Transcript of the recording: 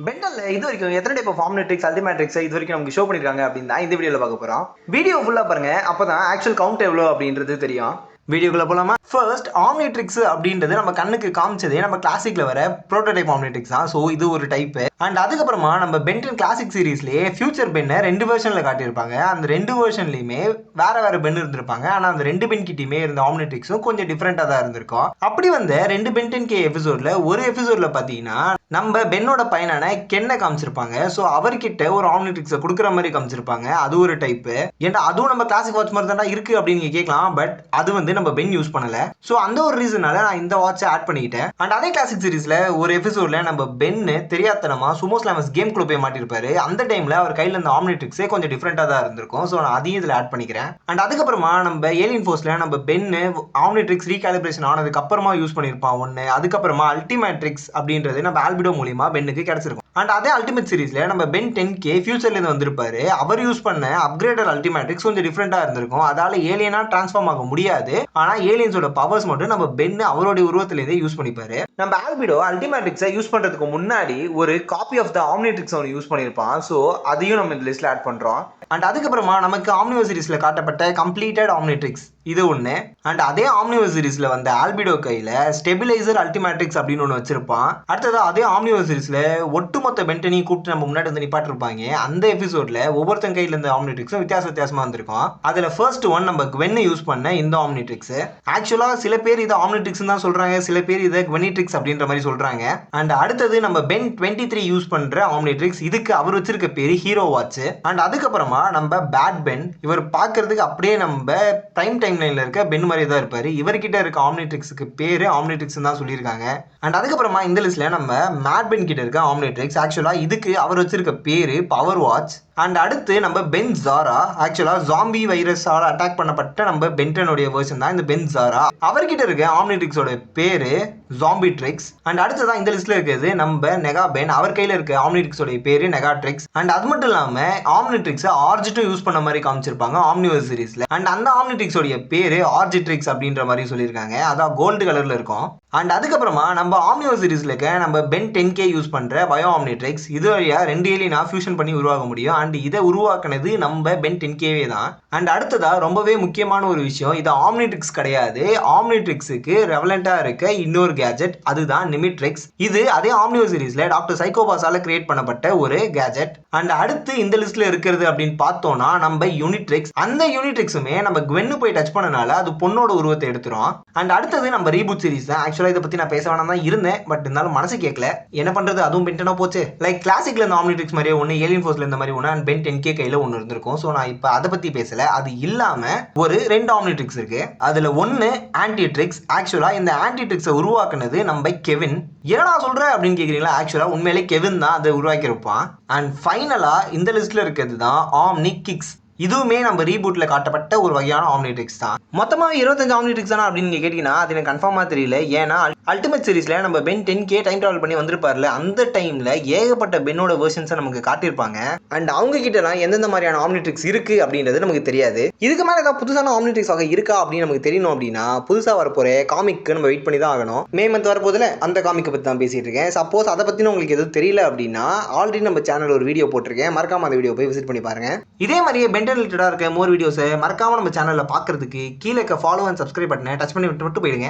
பெண்டல்ல இது வரைக்கும் எத்தனை டைப் ஆஃப் ஆம்னிட்ரிக்ஸ் அல்டிமேட்ரிக்ஸ் இது வரைக்கும் நமக்கு ஷோ பண்ணிருக்காங்க அப்படின்னு தான் இந்த வீடியோல பார்க்க போறோம். வீடியோ ஃபுல்லா பாருங்க, அப்பதான் ஆக்சுவல் கவுண்ட் எவ்வளோ அப்படின்றது தெரியும். வீடியோக்குள்ள போலாமா? ஃபர்ஸ்ட் ஆம்னிட்ரிக்ஸ் அப்படின்றது நம்ம கண்ணுக்கு காமிச்சதே நம்ம கிளாசிக்ல வர ப்ரோட்டோடைப் ஆம்னிட்ரிக்ஸ் தான். ஸோ இது ஒரு டைப். அண்ட் அதுக்கப்புறமா நம்ம பென்டன் கிளாசிக் சீரீஸ்லேயே ஃபியூச்சர் பென்னை 2 வெர்ஷன்ல காட்டியிருப்பாங்க. அந்த 2 வெர்ஷன்லையுமே வேற பென் இருந்திருப்பாங்க. ஆனால் அந்த 2 பென் கிட்டயுமே இருந்த ஆம்னிட்ரிக்ஸும் கொஞ்சம் டிஃப்ரெண்டாக தான் இருந்திருக்கும். அப்படி வந்த 2 பென்டன் கே எபிசோட்ல ஒரு எபிசோட்ல பார்த்தீங்கன்னா நம்ம பென்னோட பையனான கென்னை காமிச்சிருப்பாங்க. ஸோ அவர்கிட்ட ஒரு ஆம்னிட்ரிக்ஸை கொடுக்குற மாதிரி காமிச்சிருப்பாங்க. அது ஒரு டைப். ஏன்னா அதுவும் நம்ம கிளாசிக் வாட்ச் மாதிரி தானே இருக்கு அப்படின்னு கேட்கலாம். பட் அது நம்ம பென் யூஸ் பண்ணல. சோ அந்த ஒரு ரீசனால நான் இந்த வாட்சை ஆட் பண்ணிட்டேன். அண்ட் அதே கிளாசிக் சீரிஸ்ல ஒரு எபிசோட்ல நம்ம பென்னு தெரியாதனமா சுமோ ஸ்லாமஸ் கேம் குள்ள போய் மாட்டிருப்பாரு. அந்த டைம்ல அவர் கையில இருந்த ஆம்னிட்ரிக்ஸே கொஞ்சம் டிஃப்ரெண்டா தான் இருந்திருக்கும். சோ நான் அதையும் இதுல ஆட் பண்ணிக்கிறேன். அண்ட் அதுக்கப்புறமா நம்ம ஏலியன் ஃபோர்ஸ்ல நம்ம பென்னு ஆம்னிட்ரிக்ஸ் ரீகாலிபிரேஷன் ஆனதுக்கு அப்புறமா யூஸ் பண்ணிருப்பான் ஒன்னு. அதுக்கப்புறமா அல்டிமேட்ரிக்ஸ் அப்படின்றது நம்ம ஆல்பிடோ மூலியமா பென்னுக்கு கிடைச்சிருக்கும். அண்ட் அதே அல்டிமேட் சீரிஸ்ல நம்ம பென் 10K ஃபியூச்சர்ல இருந்து வந்திருப்பாரு. அவர் யூஸ் பண்ண அப்கிரேடட் அல்டிமேட்ரிக்ஸ் கொஞ்சம் டிஃப்ரெண்டா இருந்திருக்கும். அதால ஏலியனா டிரான்ஸ்ஃபார்ம் ஆக முடியாது. ஆனா ஏலியன்ஸோட பவர்ஸ் மட்டும் நம்ம பென் அவருடைய உருவத்திலேயே யூஸ் பண்ணிப்பாரு. நம்ம ஆல்பிடோ அல்டிமேட்ரிக்ஸை யூஸ் பண்றதுக்கு முன்னாடி ஒரு காப்பி ஆஃப் த ஆம்னிட்ரிக்ஸ் ஒன்று யூஸ் பண்ணியிருப்பான். ஸோ அதையும் நம்ம இந்த லிஸ்ட்ல ஆட் பண்றோம். அண்ட் அதுக்கப்புறமா நமக்கு ஆம்னிவர்ஸ் சீரிஸ்ல காட்டப்பட்ட கம்ப்ளீட்டட் ஆம்னிட்ரிக்ஸ் இது ஒன்று. அண்ட் அதே ஆம்னிவர்ஸ் சீரிஸ்ல வந்த ஆல்பிடோ கையில ஸ்டெபிலைசர் அல்டிமேட்ரிக்ஸ் அப்படின்னு ஒன்று வச்சிருப்பான். அடுத்தது அதே ஆம்னிவர்ஸ் சீரிஸ்ல ஒட்டுமொத்த பென்டனையும் கூப்பிட்டு நம்ம முன்னாடி வந்து நிப்பாட்டிருப்பாங்க. அந்த எபிசோட்ல ஒவ்வொருத்தன் கையில இருந்த ஆம்னிட்ரிக்ஸும் வித்தியாசமா இருந்திருக்கும். அதுல ஃபர்ஸ்ட் ஒன் நம்ம குவென் யூஸ் பண்ண இந்த ஆம்னிட்ரிக்ஸ். ஆக்சுவலா சில பேர் இதை ஆம்னிட்ரிக்ஸ் தான் சொல்றாங்க, சில பேர் இதை குவெனிட்ரிக்ஸ் அப்படின்ற மாதிரி சொல்றாங்க. அண்ட் அடுத்தது நம்ம பென் 23 யூஸ் பண்ற ஆம்னிட்ரிக்ஸ். இதுக்கு அவர் வச்சிருக்க பேரு ஹீரோ வாட்ச். அண்ட் அதுக்கப்புறமா நம்ம பேட் பென். இவர் பார்க்கிறதுக்கு அப்படியே நம்ம பிரைம் டைம் லைன்ல இருக்க பென் மாதிரி தான் இருப்பாரு. இவர்கிட்ட இருக்க ஆம்னிட்ரிக்ஸ்க்கு பேரு ஆம்னிட்ரிக்ஸ் தான் சொல்லியிருக்காங்க. அண்ட் அதுக்கப்புறமா இந்த லிஸ்ட்ல நம்ம மேட் பென் கிட்ட இருக்க ஆம்னிட்ரிக்ஸ். ஆக்சுவலா இதுக்கு அவர் வச்சிருக்க பேரு பவர் வாட்ச். அண்ட் அடுத்து நம்ம பென் ஜாரா. ஆக்சுவலா ஜாம்பி வைரஸால அட்டாக் பண்ணப்பட்ட நம்ம பென்டனுடைய வெர்ஷன் தான் இந்த பென் ஜாரா. அவர்கிட்ட இருக்க ஆம்னிட்ரிக்ஸோட பேரு ஜாம்பி ட்ரிக்ஸ். அண்ட் அடுத்ததான் இந்த லிஸ்ட்ல இருக்கிறது நம்ம நெகா பென். அவர் கையில இருக்க ஆம்னிட்ரிக்ஸோட பேரு நெகாட்ரிக்ஸ். அண்ட் அது மட்டும் இல்லாம ஆம்னிட்ரிக்ஸ் ஆர்ஜிட்டும் யூஸ் பண்ண மாதிரி காமிச்சிருப்பாங்க ஆம்னிவர்ஸ் சீரிஸ்ல. அண்ட் அந்த ஆம்னிட்ரிக்ஸோட பேரு ஆர்ஜிட்ரிக்ஸ் அப்படின்ற மாதிரி சொல்லியிருக்காங்க. அதான் கோல்டு கலர்ல இருக்கும். அண்ட் அதுக்கப்புறமா நம்ம ஆம்னிவர்ஸ் சீரிஸ்ல இருக்க நம்ம பென் 10K யூஸ் பண்ற பயோ ஆம்னிட்ரிக்ஸ். இது வழியா 2 ஏலியனா ஃபியூஷன் பண்ணி உருவாக முடியும். அண்ட் இதை உருவாக்குனது நம்ம பென் 10Kவே தான். அண்ட் அடுத்ததா ரொம்பவே முக்கியமான ஒரு விஷயம், இது ஆம்னிட்ரிக்ஸ் கிடையாது. ஆம்னிட்ரிக்ஸுக்கு ரெவலண்டா இருக்க இன்னொரு கேஜெட், அதுதான் நிமிட்ரிக்ஸ். இது அதே ஆம்னிவர்ஸ் சீரிஸ்ல டாக்டர் சைக்கோபாஸால கிரியேட் பண்ணப்பட்ட ஒரு கேஜெட். அண்ட் அடுத்து இந்த லிஸ்ட்ல இருக்கிறது அப்படின்னு பார்த்தோம்னா நம்ம யூனிட்ரிக்ஸ். அந்த யூனிட்ரிக்ஸுமே நம்ம குவென்னு போய் டச் பண்ணனால அது பொண்ணோட உருவத்தை எடுத்துரும். அண்ட் அடுத்தது நம்ம ரீபூட் சீரிஸ் தான். ஆக்சுவலா இதை பத்தி நான் பேச வேணாம் தான் இருந்தேன். பட் இருந்தாலும் மனசு கேட்கல. என்ன பண்றது, அதுவும் பென்டனா போச்சு. லைக் கிளாசிக்ல இருந்த ஆம்னிட்ரிக்ஸ் மாதிரியே ஒன்று, ஏலியன் ஃபோர்ஸ்ல இந்த மாதிரி ஒன்று, அண்ட் பென் 10K கையில ஒன்று இருந்திருக்கும். ஸோ நான் இப்போ அதை பத்தி பேசல. அது இல்லாம ஒரு 2 ஆம்னிட்ரிக்ஸ் இருக்கு. அதுல ஒன்னு ஆன்டிட்ரிக்ஸ். ஆக்சுவலா இந்த ஆன்டிட்ரிக்ஸை உருவாக்குனது நம்ம கெவின். என்னடா சொல்ற அப்படின்னு கேக்குறீங்களா? ஆக்சுவலா உண்மையிலே கெவின் தான் அதை உருவாக்கி இருப்பான். அண்ட் ஃபைனலா இந்த லிஸ்ட்ல இருக்கிறது தான் ஆம்னி கிக்ஸ். இதுவுமே நம்ம ரீபூட்ல காட்டப்பட்ட ஒரு வகையான ஆம்னிட்ரிக்ஸ் தான். மொத்தமா 25 ஆம்னிட்ரிக்ஸ் தானே அப்படின்னு கேட்டீங்கன்னா அது எனக்கு கன்ஃபார்மா தெரியல. ஏன்னா அல்டிமேட் சீரிஸ்ல நம்ம பென் 10K டைம் டிராவல் பண்ணி வந்திருப்பார்ல, அந்த டைம்ல ஏகப்பட்ட பென்னோட வெர்ஷன்ஸை நமக்கு காட்டியிருப்பாங்க. அண்ட் அவங்க கிட்டலாம் எந்தெந்த மாதிரியான ஆம்னிட்ரிக்ஸ் இருக்கு அப்படின்றது நமக்கு தெரியாது. இதுக்கு மேலே ஏதாவது புதுசான ஆம்னிட்ரிக்ஸ் வகை இருக்கா அப்படின்னு நமக்கு தெரியணும். அப்படின்னா புதுசா வரப்போற காமிக்கு நம்ம வெயிட் பண்ணி தான் ஆகணும். மே மந்த் வரப்போதில் அந்த காமிக்கை பத்தி தான் பேசிட்டு இருக்கேன். சப்போஸ் அதை பத்தின உங்களுக்கு எதுவும் தெரியல அப்படின்னா ஆல்ரெடி நம்ம சேனல் ஒரு வீடியோ போட்டிருக்கேன். மறக்காம அந்த வீடியோ போய் விசிட் பண்ணி பாருங்க. இதே மாதிரியே ரிலேட்டடா இருக்க மோர் வீடியோஸை மறக்காம நம்ம சேனல்ல பாக்குறதுக்கு கீழே இருக்க ஃபாலோ அண்ட் சப்ஸ்கிரைப் பட்டனை டச் பண்ணி விட்டு போயிடுங்க.